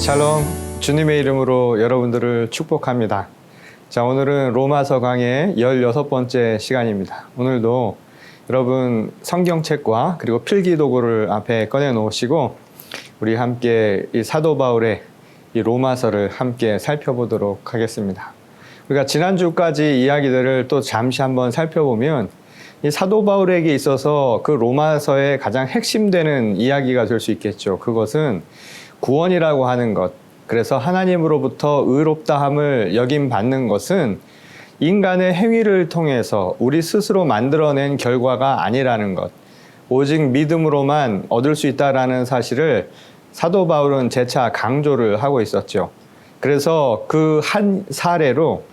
샬롬, 주님의 이름으로 여러분들을 축복합니다. 자, 오늘은 로마서 강의 16번째 시간입니다. 오늘도 여러분 성경책과 그리고 필기도구를 앞에 꺼내 놓으시고 우리 함께 이 사도 바울의 이 로마서를 함께 살펴보도록 하겠습니다. 우리가 지난주까지 이야기들을 또 잠시 한번 살펴보면 이 사도 바울에게 있어서 그 로마서의 가장 핵심되는 이야기가 될 수 있겠죠. 그것은 구원이라고 하는 것, 그래서 하나님으로부터 의롭다함을 여김받는 것은 인간의 행위를 통해서 우리 스스로 만들어낸 결과가 아니라는 것, 오직 믿음으로만 얻을 수 있다는 사실을 사도 바울은 재차 강조를 하고 있었죠. 그래서 그 한 사례로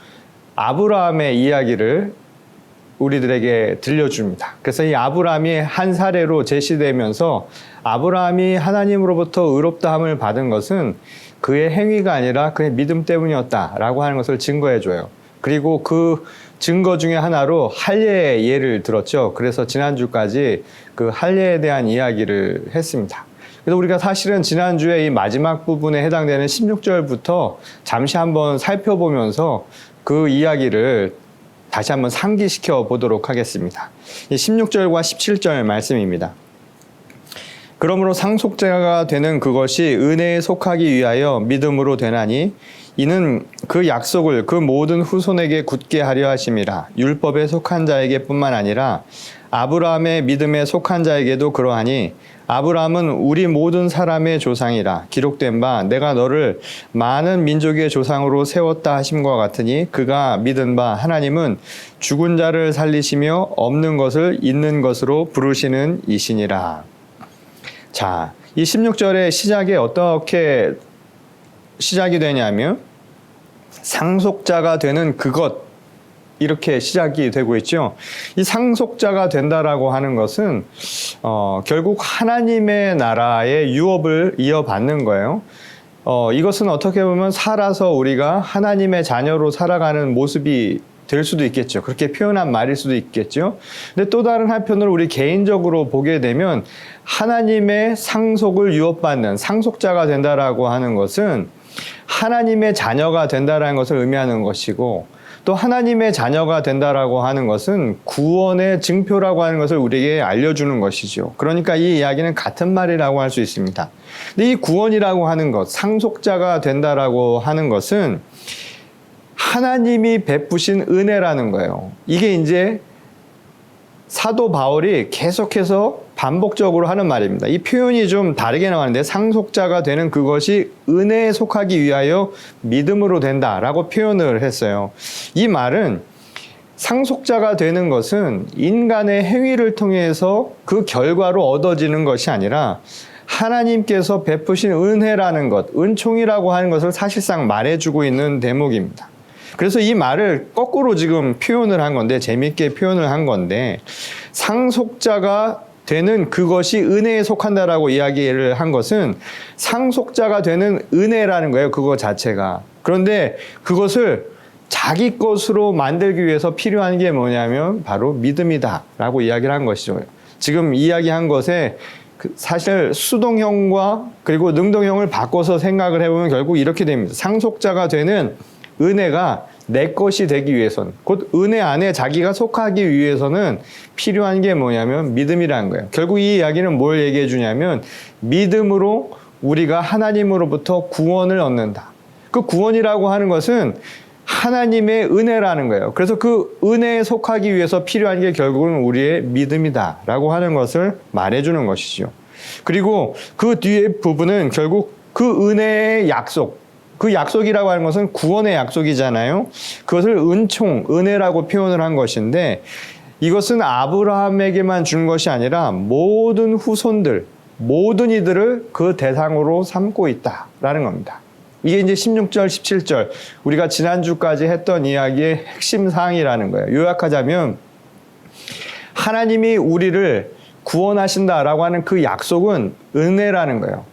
아브라함의 이야기를 우리들에게 들려줍니다. 그래서 이 아브라함이 한 사례로 제시되면서 아브라함이 하나님으로부터 의롭다함을 받은 것은 그의 행위가 아니라 그의 믿음 때문이었다라고 하는 것을 증거해줘요. 그리고 그 증거 중에 하나로 할례의 예를 들었죠. 그래서 지난주까지 그 할례에 대한 이야기를 했습니다. 그래서 우리가 사실은 지난주에 이 마지막 부분에 해당되는 16절부터 잠시 한번 살펴보면서 그 이야기를 다시 한번 상기시켜 보도록 하겠습니다. 16절과 17절 말씀입니다. 그러므로 상속자가 되는 그것이 은혜에 속하기 위하여 믿음으로 되나니 이는 그 약속을 그 모든 후손에게 굳게 하려 하심이라. 율법에 속한 자에게 뿐만 아니라 아브라함의 믿음에 속한 자에게도 그러하니 아브라함은 우리 모든 사람의 조상이라. 기록된 바 내가 너를 많은 민족의 조상으로 세웠다 하심과 같으니 그가 믿은 바 하나님은 죽은 자를 살리시며 없는 것을 있는 것으로 부르시는 이시니라. 자, 이 16절의 시작에 어떻게 시작이 되냐면 상속자가 되는 그것, 이렇게 시작이 되고 있죠. 이 상속자가 된다라고 하는 것은 결국 하나님의 나라의 유업을 이어받는 거예요. 이것은 어떻게 보면 살아서 우리가 하나님의 자녀로 살아가는 모습이 될 수도 있겠죠. 그렇게 표현한 말일 수도 있겠죠. 근데 또 다른 한편으로 우리 개인적으로 보게 되면 하나님의 상속을 유업받는 상속자가 된다라고 하는 것은 하나님의 자녀가 된다라는 것을 의미하는 것이고, 또 하나님의 자녀가 된다라고 하는 것은 구원의 증표라고 하는 것을 우리에게 알려주는 것이죠. 그러니까 이 이야기는 같은 말이라고 할 수 있습니다. 근데 이 구원이라고 하는 것, 상속자가 된다라고 하는 것은 하나님이 베푸신 은혜라는 거예요. 이게 이제 사도 바울이 계속해서 반복적으로 하는 말입니다. 이 표현이 좀 다르게 나왔는데 상속자가 되는 그것이 은혜에 속하기 위하여 믿음으로 된다라고 표현을 했어요. 이 말은 상속자가 되는 것은 인간의 행위를 통해서 그 결과로 얻어지는 것이 아니라 하나님께서 베푸신 은혜라는 것, 은총이라고 하는 것을 사실상 말해주고 있는 대목입니다. 그래서 이 말을 거꾸로 지금 표현을 한 건데, 재미있게 표현을 한 건데, 상속자가 되는 그것이 은혜에 속한다라고 이야기를 한 것은 상속자가 되는 은혜라는 거예요. 그거 자체가. 그런데 그것을 자기 것으로 만들기 위해서 필요한 게 뭐냐면 바로 믿음이다라고 이야기를 한 것이죠. 지금 이야기한 것에 사실 수동형과 그리고 능동형을 바꿔서 생각을 해보면 결국 이렇게 됩니다. 상속자가 되는 은혜가 내 것이 되기 위해서는, 곧 은혜 안에 자기가 속하기 위해서는 필요한 게 뭐냐면 믿음이라는 거예요. 결국 이 이야기는 뭘 얘기해 주냐면 믿음으로 우리가 하나님으로부터 구원을 얻는다. 그 구원이라고 하는 것은 하나님의 은혜라는 거예요. 그래서 그 은혜에 속하기 위해서 필요한 게 결국은 우리의 믿음이다라고 하는 것을 말해주는 것이죠. 그리고 그 뒤에 부분은 결국 그 은혜의 약속, 그 약속이라고 하는 것은 구원의 약속이잖아요. 그것을 은총, 은혜라고 표현을 한 것인데 이것은 아브라함에게만 준 것이 아니라 모든 후손들, 모든 이들을 그 대상으로 삼고 있다라는 겁니다. 이게 이제 16절, 17절 우리가 지난주까지 했던 이야기의 핵심 사항이라는 거예요. 요약하자면 하나님이 우리를 구원하신다라고 하는 그 약속은 은혜라는 거예요.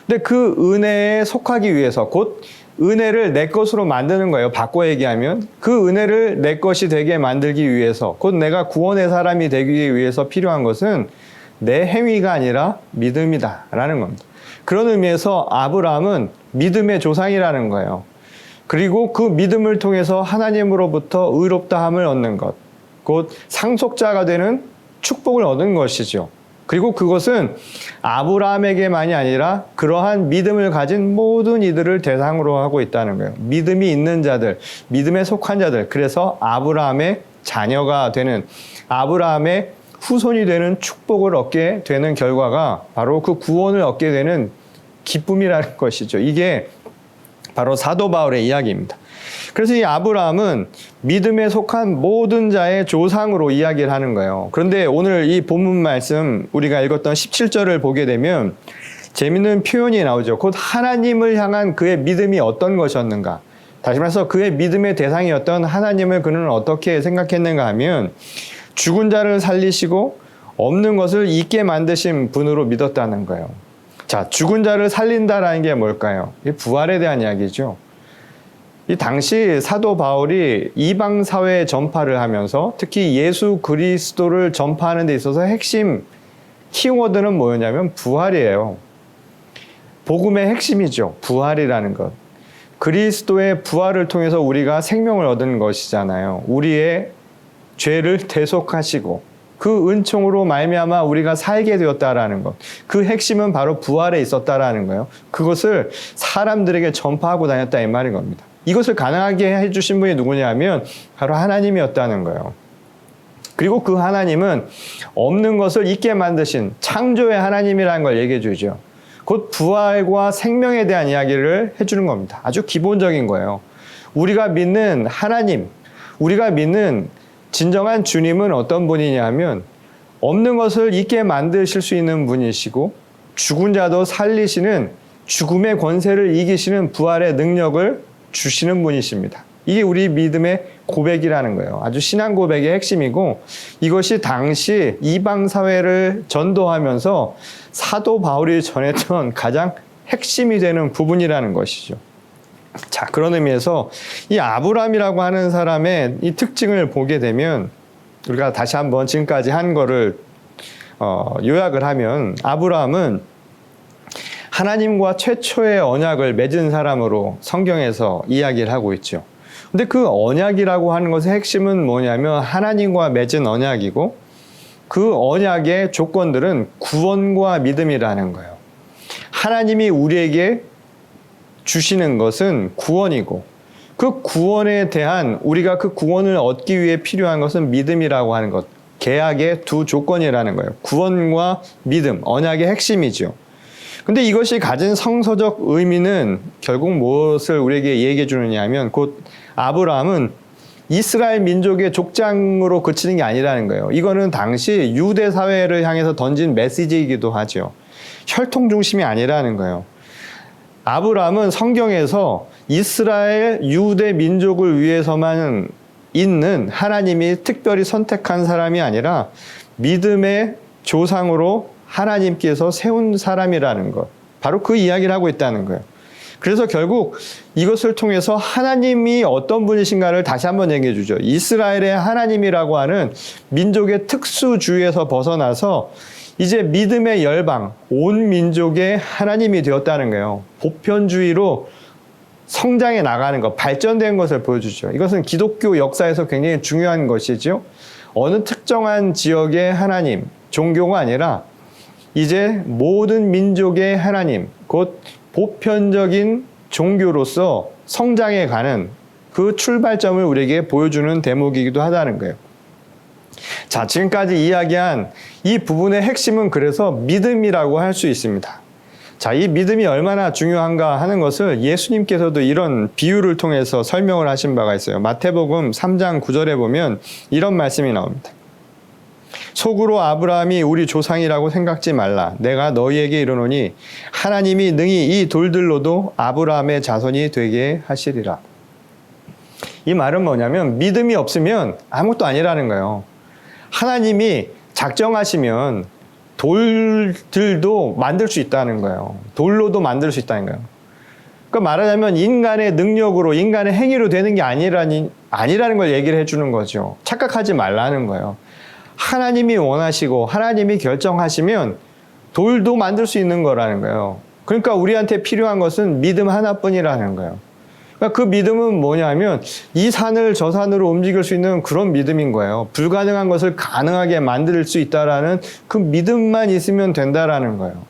근데 그 은혜에 속하기 위해서, 곧 은혜를 내 것으로 만드는 거예요. 바꿔 얘기하면 그 은혜를 내 것이 되게 만들기 위해서, 곧 내가 구원의 사람이 되기 위해서 필요한 것은 내 행위가 아니라 믿음이다 라는 겁니다. 그런 의미에서 아브라함은 믿음의 조상이라는 거예요. 그리고 그 믿음을 통해서 하나님으로부터 의롭다함을 얻는 것, 곧 상속자가 되는 축복을 얻은 것이죠. 그리고 그것은 아브라함에게만이 아니라 그러한 믿음을 가진 모든 이들을 대상으로 하고 있다는 거예요. 믿음이 있는 자들, 믿음에 속한 자들, 그래서 아브라함의 자녀가 되는, 아브라함의 후손이 되는 축복을 얻게 되는 결과가 바로 그 구원을 얻게 되는 기쁨이라는 것이죠. 이게 바로 사도 바울의 이야기입니다. 그래서 이 아브라함은 믿음에 속한 모든 자의 조상으로 이야기를 하는 거예요. 그런데 오늘 이 본문 말씀 우리가 읽었던 17절을 보게 되면 재밌는 표현이 나오죠. 곧 하나님을 향한 그의 믿음이 어떤 것이었는가. 다시 말해서 그의 믿음의 대상이었던 하나님을 그는 어떻게 생각했는가 하면 죽은 자를 살리시고 없는 것을 있게 만드신 분으로 믿었다는 거예요. 자, 죽은 자를 살린다라는 게 뭘까요? 이 부활에 대한 이야기죠. 이 당시 사도 바울이 이방 사회 전파를 하면서 특히 예수 그리스도를 전파하는 데 있어서 핵심 키워드는 뭐였냐면 부활이에요. 복음의 핵심이죠. 부활이라는 것. 그리스도의 부활을 통해서 우리가 생명을 얻은 것이잖아요. 우리의 죄를 대속하시고 그 은총으로 말미암아 우리가 살게 되었다라는 것. 그 핵심은 바로 부활에 있었다라는 거예요. 그것을 사람들에게 전파하고 다녔다 이 말인 겁니다. 이것을 가능하게 해주신 분이 누구냐면 바로 하나님이었다는 거예요. 그리고 그 하나님은 없는 것을 있게 만드신 창조의 하나님이라는 걸 얘기해 주죠. 곧 부활과 생명에 대한 이야기를 해주는 겁니다. 아주 기본적인 거예요. 우리가 믿는 하나님, 우리가 믿는 진정한 주님은 어떤 분이냐면 없는 것을 있게 만드실 수 있는 분이시고 죽은 자도 살리시는 죽음의 권세를 이기시는 부활의 능력을 주시는 분이십니다. 이게 우리 믿음의 고백이라는 거예요. 아주 신앙 고백의 핵심이고 이것이 당시 이방 사회를 전도하면서 사도 바울이 전했던 가장 핵심이 되는 부분이라는 것이죠. 자, 그런 의미에서 이 아브라함이라고 하는 사람의 이 특징을 보게 되면 우리가 다시 한번 지금까지 한 거를 요약을 하면 아브라함은 하나님과 최초의 언약을 맺은 사람으로 성경에서 이야기를 하고 있죠. 근데 그 언약이라고 하는 것의 핵심은 뭐냐면 하나님과 맺은 언약이고 그 언약의 조건들은 구원과 믿음이라는 거예요. 하나님이 우리에게 주시는 것은 구원이고 그 구원에 대한 우리가 그 구원을 얻기 위해 필요한 것은 믿음이라고 하는 것. 계약의 두 조건이라는 거예요. 구원과 믿음, 언약의 핵심이죠. 근데 이것이 가진 성서적 의미는 결국 무엇을 우리에게 얘기해 주느냐 하면 곧 아브라함은 이스라엘 민족의 족장으로 그치는 게 아니라는 거예요. 이거는 당시 유대 사회를 향해서 던진 메시지이기도 하죠. 혈통 중심이 아니라는 거예요. 아브라함은 성경에서 이스라엘 유대 민족을 위해서만 있는 하나님이 특별히 선택한 사람이 아니라 믿음의 조상으로 하나님께서 세운 사람이라는 것. 바로 그 이야기를 하고 있다는 거예요. 그래서 결국 이것을 통해서 하나님이 어떤 분이신가를 다시 한번 얘기해 주죠. 이스라엘의 하나님이라고 하는 민족의 특수주의에서 벗어나서 이제 믿음의 열방, 온 민족의 하나님이 되었다는 거예요. 보편주의로 성장해 나가는 것, 발전된 것을 보여주죠. 이것은 기독교 역사에서 굉장히 중요한 것이죠. 어느 특정한 지역의 하나님, 종교가 아니라 이제 모든 민족의 하나님, 곧 보편적인 종교로서 성장해 가는 그 출발점을 우리에게 보여주는 대목이기도 하다는 거예요. 자, 지금까지 이야기한 이 부분의 핵심은 그래서 믿음이라고 할 수 있습니다. 자, 이 믿음이 얼마나 중요한가 하는 것을 예수님께서도 이런 비유를 통해서 설명을 하신 바가 있어요. 마태복음 3장 9절에 보면 이런 말씀이 나옵니다. 속으로 아브라함이 우리 조상이라고 생각지 말라. 내가 너희에게 이르노니 하나님이 능히 이 돌들로도 아브라함의 자손이 되게 하시리라. 이 말은 뭐냐면 믿음이 없으면 아무것도 아니라는 거예요. 하나님이 작정하시면 돌들도 만들 수 있다는 거예요. 돌로도 만들 수 있다는 거예요. 그러니까 말하자면 인간의 능력으로, 인간의 행위로 되는 게 아니라는 걸 얘기를 해주는 거죠. 착각하지 말라는 거예요. 하나님이 원하시고 하나님이 결정하시면 돌도 만들 수 있는 거라는 거예요. 그러니까 우리한테 필요한 것은 믿음 하나뿐이라는 거예요. 그러니까 그 믿음은 뭐냐면 이 산을 저 산으로 움직일 수 있는 그런 믿음인 거예요. 불가능한 것을 가능하게 만들 수 있다라는 그 믿음만 있으면 된다라는 거예요.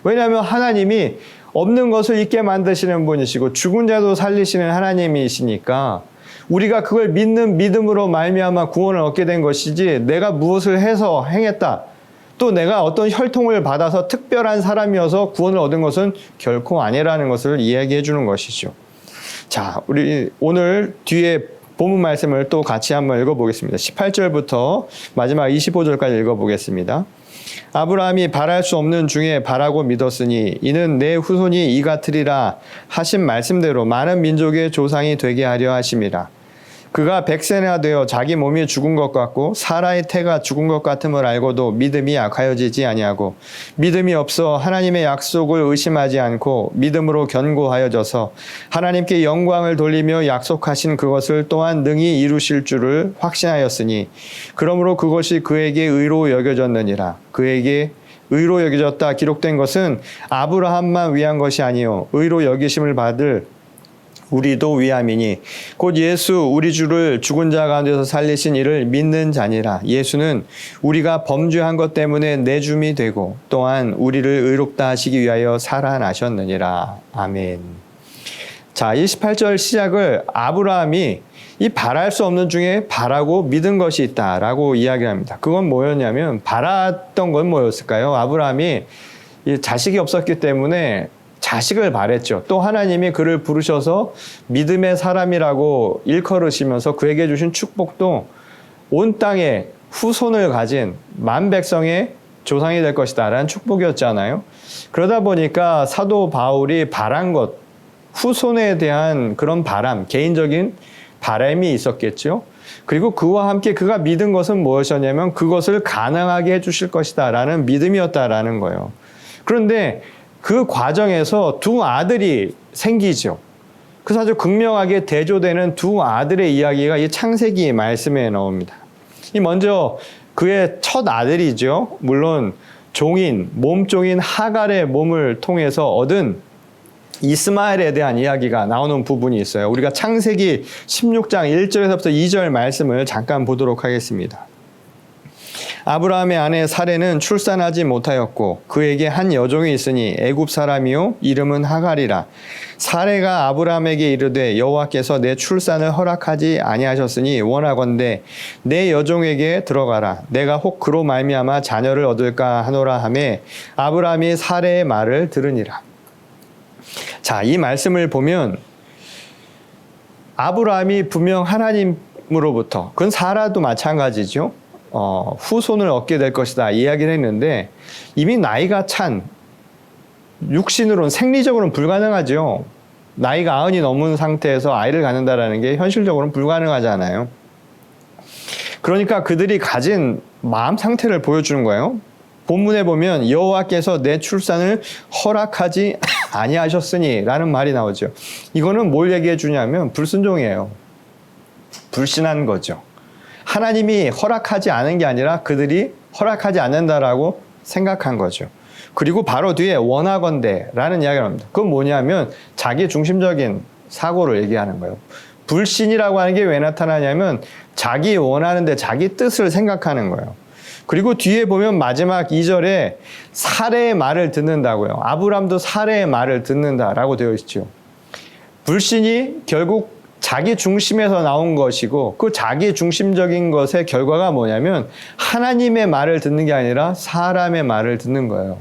왜냐하면 하나님이 없는 것을 있게 만드시는 분이시고 죽은 자도 살리시는 하나님이시니까 우리가 그걸 믿는 믿음으로 말미암아 구원을 얻게 된 것이지 내가 무엇을 해서 행했다. 또 내가 어떤 혈통을 받아서 특별한 사람이어서 구원을 얻은 것은 결코 아니라는 것을 이야기해 주는 것이죠. 자, 우리 오늘 뒤에 본문 말씀을 또 같이 한번 읽어보겠습니다. 18절부터 마지막 25절까지 읽어보겠습니다. 아브라함이 바랄 수 없는 중에 바라고 믿었으니 이는 내 후손이 이 같으리라 하신 말씀대로 많은 민족의 조상이 되게 하려 하심이라. 그가 100세나 되어 자기 몸이 죽은 것 같고 사라의 태가 죽은 것 같음을 알고도 믿음이 약하여지지 아니하고 믿음이 없어 하나님의 약속을 의심하지 않고 믿음으로 견고하여져서 하나님께 영광을 돌리며 약속하신 그것을 또한 능히 이루실 줄을 확신하였으니 그러므로 그것이 그에게 의로 여겨졌느니라. 그에게 의로 여겨졌다 기록된 것은 아브라함만 위한 것이 아니요 의로 여기심을 받을 우리도 위함이니 곧 예수 우리 주를 죽은 자 가운데서 살리신 이를 믿는 자니라. 예수는 우리가 범죄한 것 때문에 내줌이 되고 또한 우리를 의롭다 하시기 위하여 살아나셨느니라. 아멘. 자, 28절 시작을 아브라함이 이 바랄 수 없는 중에 바라고 믿은 것이 있다라고 이야기합니다. 그건 뭐였냐면 바랐던 건 뭐였을까요? 아브라함이 자식이 없었기 때문에 자식을 바랬죠. 또 하나님이 그를 부르셔서 믿음의 사람이라고 일컬으시면서 그에게 주신 축복도 온 땅에 후손을 가진 만 백성의 조상이 될 것이다 라는 축복이었잖아요. 그러다 보니까 사도 바울이 바란 것, 후손에 대한 그런 바람, 개인적인 바람이 있었겠죠. 그리고 그와 함께 그가 믿은 것은 무엇이었냐면 그것을 가능하게 해주실 것이다 라는 믿음이었다라는 거예요. 그런데 그 과정에서 두 아들이 생기죠. 그래서 아주 극명하게 대조되는 두 아들의 이야기가 이 창세기 말씀에 나옵니다. 이 먼저 그의 첫 아들이죠. 물론 종인, 몸종인 하갈의 몸을 통해서 얻은 이스마엘에 대한 이야기가 나오는 부분이 있어요. 우리가 창세기 16장 1절에서부터 2절 말씀을 잠깐 보도록 하겠습니다. 아브라함의 아내 사레는 출산하지 못하였고 그에게 한 여종이 있으니 애굽 사람이요 이름은 하갈이라. 사레가 아브라함에게 이르되 여호와께서 내 출산을 허락하지 아니하셨으니 원하건대 내 여종에게 들어가라. 내가 혹 그로 말미암아 자녀를 얻을까 하노라 하매 아브라함이 사레의 말을 들으니라. 자, 이 말씀을 보면 아브라함이 분명 하나님으로부터, 그건 사라도 마찬가지죠. 후손을 얻게 될 것이다 이야기를 했는데 이미 나이가 찬, 육신으로는 생리적으로는 불가능하죠. 나이가 90이 넘은 상태에서 아이를 갖는다라는 게 현실적으로는 불가능하잖아요. 그러니까 그들이 가진 마음 상태를 보여주는 거예요. 본문에 보면 여호와께서 내 출산을 허락하지 아니하셨으니 라는 말이 나오죠. 이거는 뭘 얘기해 주냐면 불순종이에요. 불신한 거죠. 하나님이 허락하지 않은 게 아니라 그들이 허락하지 않는다라고 생각한 거죠. 그리고 바로 뒤에 원하건대 라는 이야기를 합니다. 그건 뭐냐면 자기 중심적인 사고를 얘기하는 거예요. 불신이라고 하는 게 왜 나타나냐면 자기 원하는데 자기 뜻을 생각하는 거예요. 그리고 뒤에 보면 마지막 2절에 사레의 말을 듣는다고요. 아브람도 사레의 말을 듣는다라고 되어 있죠. 불신이 결국 자기 중심에서 나온 것이고 그 자기 중심적인 것의 결과가 뭐냐면 하나님의 말을 듣는 게 아니라 사람의 말을 듣는 거예요.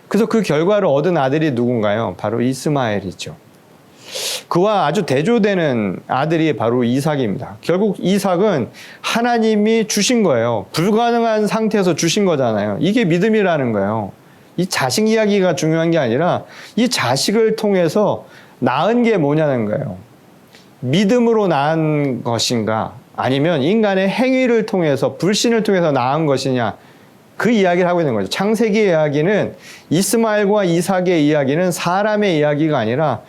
그래서 그 결과를 얻은 아들이 누군가요? 바로 이스마엘이죠. 그와 아주 대조되는 아들이 바로 이삭입니다. 결국 이삭은 하나님이 주신 거예요. 불가능한 상태에서 주신 거잖아요. 이게 믿음이라는 거예요. 이 자식 이야기가 중요한 게 아니라 이 자식을 통해서 낳은 게 뭐냐는 거예요. 믿음으로 낳은 것인가 아니면 인간의 행위를 통해서 불신을 통해서 낳은 것이냐, 그 이야기를 하고 있는 거죠. 창세기 이야기는 이스마엘과 이삭의 이야기는 사람의 이야기가 아니라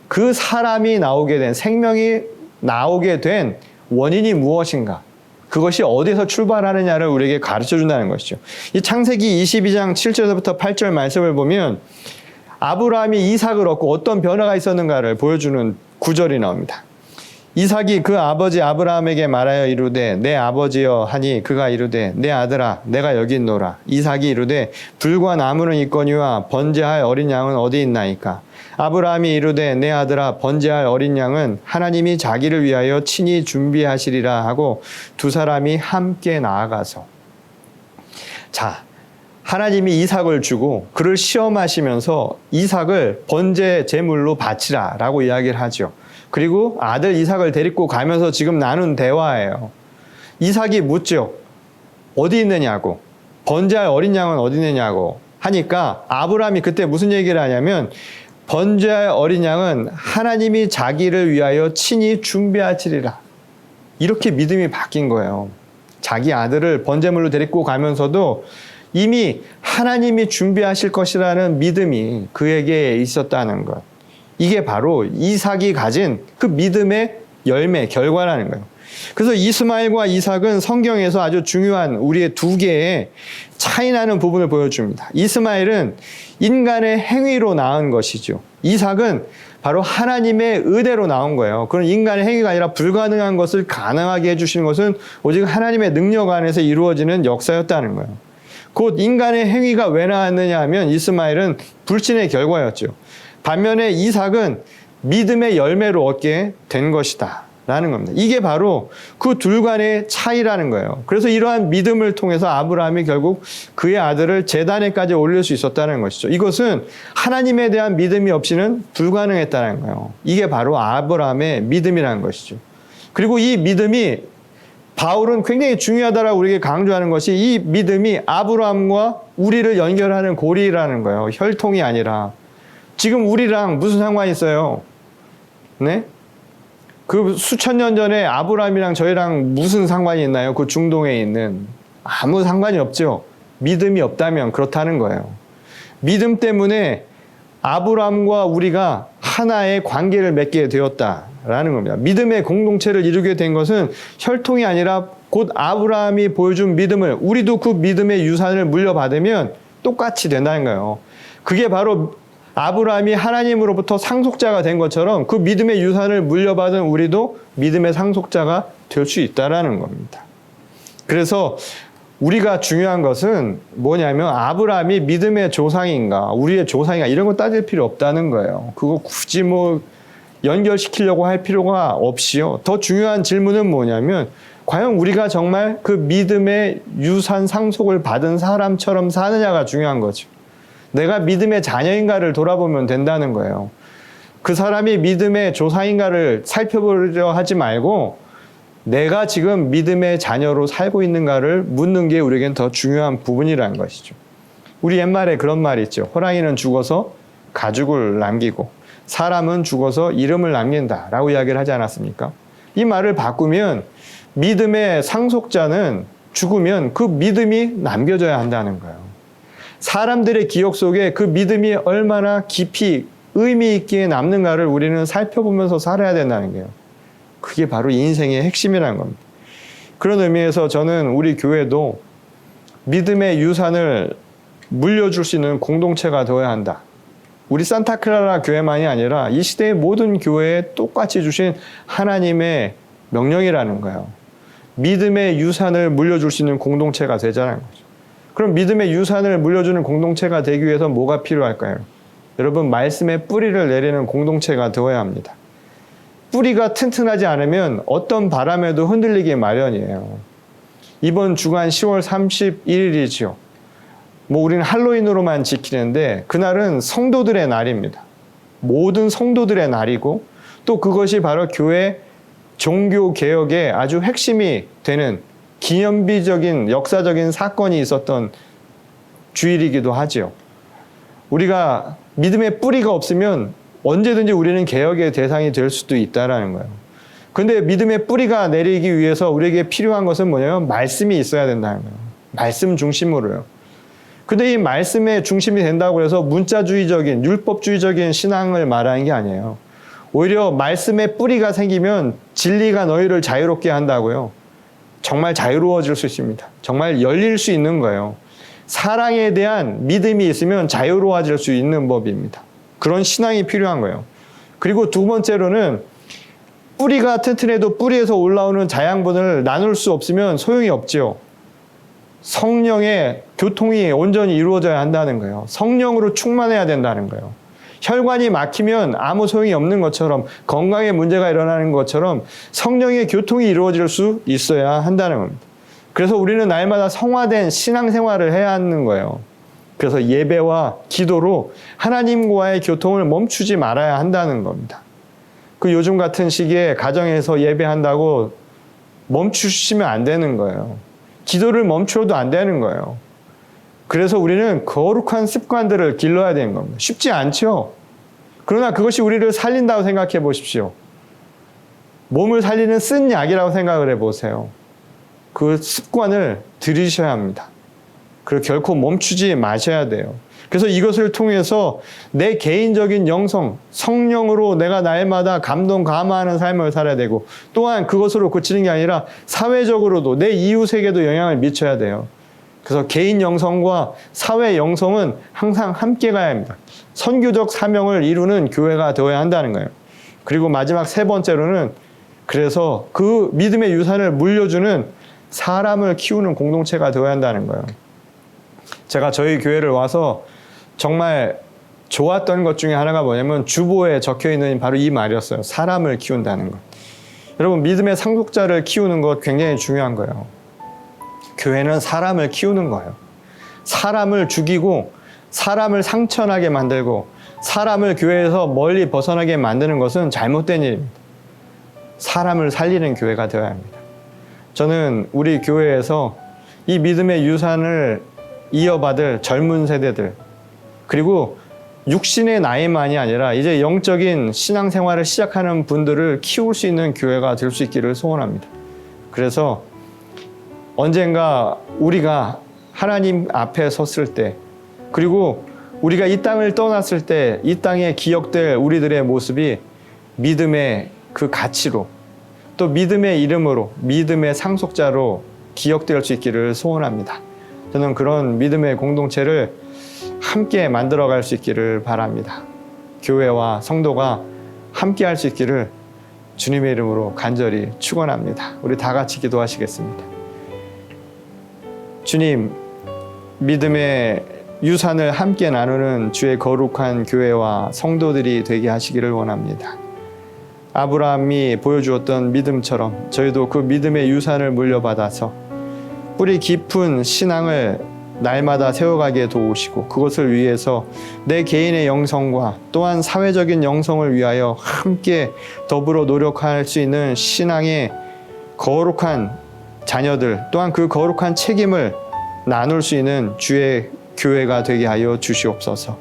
그 사람이 나오게 된, 생명이 나오게 된 원인이 무엇인가, 그것이 어디서 출발하느냐를 우리에게 가르쳐 준다는 것이죠. 이 창세기 22장 7절부터 8절 말씀을 보면 아브라함이 이삭을 얻고 어떤 변화가 있었는가를 보여주는 구절이 나옵니다. 이삭이 그 아버지 아브라함에게 말하여 이르되 내 아버지여 하니 그가 이르되 내 아들아 내가 여기 있노라. 이삭이 이르되 불과 나무는 있거니와 번제할 어린 양은 어디 있나이까. 아브라함이 이르되 내 아들아 번제할 어린 양은 하나님이 자기를 위하여 친히 준비하시리라 하고 두 사람이 함께 나아가서. 자, 하나님이 이삭을 주고 그를 시험하시면서 이삭을 번제 제물로 바치라 라고 이야기를 하죠. 그리고 아들 이삭을 데리고 가면서 지금 나눈 대화예요. 이삭이 묻죠. 어디 있느냐고. 번제할 어린 양은 어디 있느냐고 하니까 아브라함이 그때 무슨 얘기를 하냐면 번제할 어린 양은 하나님이 자기를 위하여 친히 준비하시리라. 이렇게 믿음이 바뀐 거예요. 자기 아들을 번제물로 데리고 가면서도 이미 하나님이 준비하실 것이라는 믿음이 그에게 있었다는 것. 이게 바로 이삭이 가진 그 믿음의 열매, 결과라는 거예요. 그래서 이스마엘과 이삭은 성경에서 아주 중요한 우리의 두 개의 차이나는 부분을 보여줍니다. 이스마엘은 인간의 행위로 낳은 것이죠. 이삭은 바로 하나님의 의대로 나온 거예요. 그런 인간의 행위가 아니라 불가능한 것을 가능하게 해주시는 것은 오직 하나님의 능력 안에서 이루어지는 역사였다는 거예요. 곧 인간의 행위가 왜 나왔느냐 하면 이스마엘은 불신의 결과였죠. 반면에 이삭은 믿음의 열매로 얻게 된 것이다 라는 겁니다. 이게 바로 그 둘 간의 차이라는 거예요. 그래서 이러한 믿음을 통해서 아브라함이 결국 그의 아들을 제단에까지 올릴 수 있었다는 것이죠. 이것은 하나님에 대한 믿음이 없이는 불가능했다는 거예요. 이게 바로 아브라함의 믿음이라는 것이죠. 그리고 이 믿음이 바울은 굉장히 중요하다라고 우리에게 강조하는 것이 이 믿음이 아브라함과 우리를 연결하는 고리라는 거예요. 혈통이 아니라. 지금 우리랑 무슨 상관이 있어요? 네? 그 수천 년 전에 아브라함이랑 저희랑 무슨 상관이 있나요? 그 중동에 있는. 아무 상관이 없죠. 믿음이 없다면 그렇다는 거예요. 믿음 때문에 아브라함과 우리가 하나의 관계를 맺게 되었다라는 겁니다. 믿음의 공동체를 이루게 된 것은 혈통이 아니라 곧 아브라함이 보여준 믿음을 우리도 그 믿음의 유산을 물려받으면 똑같이 된다는 거예요. 그게 바로 아브라함이 하나님으로부터 상속자가 된 것처럼 그 믿음의 유산을 물려받은 우리도 믿음의 상속자가 될 수 있다는 겁니다. 그래서 우리가 중요한 것은 뭐냐면 아브라함이 믿음의 조상인가 우리의 조상인가 이런 거 따질 필요 없다는 거예요. 그거 굳이 뭐 연결시키려고 할 필요가 없이요. 더 중요한 질문은 뭐냐면 과연 우리가 정말 그 믿음의 유산 상속을 받은 사람처럼 사느냐가 중요한 거죠. 내가 믿음의 자녀인가를 돌아보면 된다는 거예요. 그 사람이 믿음의 조상인가를 살펴보려 하지 말고 내가 지금 믿음의 자녀로 살고 있는가를 묻는 게 우리에겐 더 중요한 부분이라는 것이죠. 우리 옛말에 그런 말이 있죠. 호랑이는 죽어서 가죽을 남기고 사람은 죽어서 이름을 남긴다라고 이야기를 하지 않았습니까? 이 말을 바꾸면 믿음의 상속자는 죽으면 그 믿음이 남겨져야 한다는 거예요. 사람들의 기억 속에 그 믿음이 얼마나 깊이 의미 있게 남는가를 우리는 살펴보면서 살아야 된다는 거예요. 그게 바로 인생의 핵심이라는 겁니다. 그런 의미에서 저는 우리 교회도 믿음의 유산을 물려줄 수 있는 공동체가 되어야 한다. 우리 산타클라라 교회만이 아니라 이 시대의 모든 교회에 똑같이 주신 하나님의 명령이라는 거예요. 믿음의 유산을 물려줄 수 있는 공동체가 되자는 거죠. 그럼 믿음의 유산을 물려주는 공동체가 되기 위해서 뭐가 필요할까요? 여러분, 말씀의 뿌리를 내리는 공동체가 되어야 합니다. 뿌리가 튼튼하지 않으면 어떤 바람에도 흔들리기 마련이에요. 이번 주간 10월 31일이죠. 뭐 우리는 할로윈으로만 지키는데 그날은 성도들의 날입니다. 모든 성도들의 날이고 또 그것이 바로 교회 종교 개혁의 아주 핵심이 되는 기념비적인 역사적인 사건이 있었던 주일이기도 하죠. 우리가 믿음의 뿌리가 없으면 언제든지 우리는 개혁의 대상이 될 수도 있다는 거예요. 그런데 믿음의 뿌리가 내리기 위해서 우리에게 필요한 것은 뭐냐면 말씀이 있어야 된다는 거예요. 말씀 중심으로요. 근데 이 말씀의 중심이 된다고 해서 문자주의적인 율법주의적인 신앙을 말하는 게 아니에요. 오히려 말씀의 뿌리가 생기면 진리가 너희를 자유롭게 한다고요. 정말 자유로워질 수 있습니다. 정말 열릴 수 있는 거예요. 사랑에 대한 믿음이 있으면 자유로워질 수 있는 법입니다. 그런 신앙이 필요한 거예요. 그리고 두 번째로는 뿌리가 튼튼해도 뿌리에서 올라오는 자양분을 나눌 수 없으면 소용이 없죠. 성령의 교통이 온전히 이루어져야 한다는 거예요. 성령으로 충만해야 된다는 거예요. 혈관이 막히면 아무 소용이 없는 것처럼, 건강에 문제가 일어나는 것처럼 성령의 교통이 이루어질 수 있어야 한다는 겁니다. 그래서 우리는 날마다 성화된 신앙생활을 해야 하는 거예요. 그래서 예배와 기도로 하나님과의 교통을 멈추지 말아야 한다는 겁니다. 그 요즘 같은 시기에 가정에서 예배한다고 멈추시면 안 되는 거예요. 기도를 멈춰도 안 되는 거예요. 그래서 우리는 거룩한 습관들을 길러야 되는 겁니다. 쉽지 않죠? 그러나 그것이 우리를 살린다고 생각해 보십시오. 몸을 살리는 쓴 약이라고 생각을 해보세요. 그 습관을 들이셔야 합니다. 그리고 결코 멈추지 마셔야 돼요. 그래서 이것을 통해서 내 개인적인 영성, 성령으로 내가 날마다 감동, 감화하는 삶을 살아야 되고, 또한 그것으로 그치는 게 아니라 사회적으로도 내 이웃에게도 영향을 미쳐야 돼요. 그래서 개인 영성과 사회 영성은 항상 함께 가야 합니다. 선교적 사명을 이루는 교회가 되어야 한다는 거예요. 그리고 마지막 세 번째로는, 그래서 그 믿음의 유산을 물려주는 사람을 키우는 공동체가 되어야 한다는 거예요. 제가 저희 교회를 와서 정말 좋았던 것 중에 하나가 뭐냐면 주보에 적혀 있는 바로 이 말이었어요. 사람을 키운다는 것. 여러분, 믿음의 상속자를 키우는 것 굉장히 중요한 거예요. 교회는 사람을 키우는 거예요. 사람을 죽이고 사람을 상처나게 만들고 사람을 교회에서 멀리 벗어나게 만드는 것은 잘못된 일입니다. 사람을 살리는 교회가 되어야 합니다. 저는 우리 교회에서 이 믿음의 유산을 이어받을 젊은 세대들, 그리고 육신의 나이만이 아니라 이제 영적인 신앙생활을 시작하는 분들을 키울 수 있는 교회가 될 수 있기를 소원합니다. 그래서 언젠가 우리가 하나님 앞에 섰을 때, 그리고 우리가 이 땅을 떠났을 때 이 땅에 기억될 우리들의 모습이 믿음의 그 가치로, 또 믿음의 이름으로, 믿음의 상속자로 기억될 수 있기를 소원합니다. 저는 그런 믿음의 공동체를 함께 만들어갈 수 있기를 바랍니다. 교회와 성도가 함께 할 수 있기를 주님의 이름으로 간절히 축원합니다. 우리 다 같이 기도하시겠습니다. 주님, 믿음의 유산을 함께 나누는 주의 거룩한 교회와 성도들이 되게 하시기를 원합니다. 아브라함이 보여주었던 믿음처럼 저희도 그 믿음의 유산을 물려받아서 뿌리 깊은 신앙을 날마다 세워가게 도우시고, 그것을 위해서 내 개인의 영성과 또한 사회적인 영성을 위하여 함께 더불어 노력할 수 있는 신앙의 거룩한 자녀들, 또한 그 거룩한 책임을 나눌 수 있는 주의 교회가 되게 하여 주시옵소서.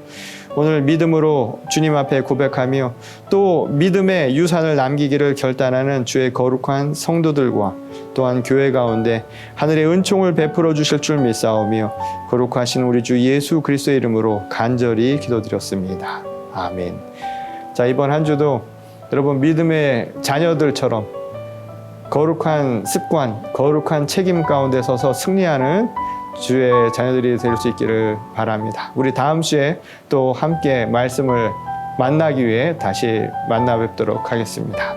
오늘 믿음으로 주님 앞에 고백하며 또 믿음의 유산을 남기기를 결단하는 주의 거룩한 성도들과 또한 교회 가운데 하늘의 은총을 베풀어 주실 줄 믿사오며 거룩하신 우리 주 예수 그리스도의 이름으로 간절히 기도드렸습니다. 아멘. 자, 이번 한 주도 여러분 믿음의 자녀들처럼 거룩한 습관, 거룩한 책임 가운데 서서 승리하는 주의 자녀들이 될 수 있기를 바랍니다. 우리 다음 주에 또 함께 말씀을 만나기 위해 다시 만나 뵙도록 하겠습니다.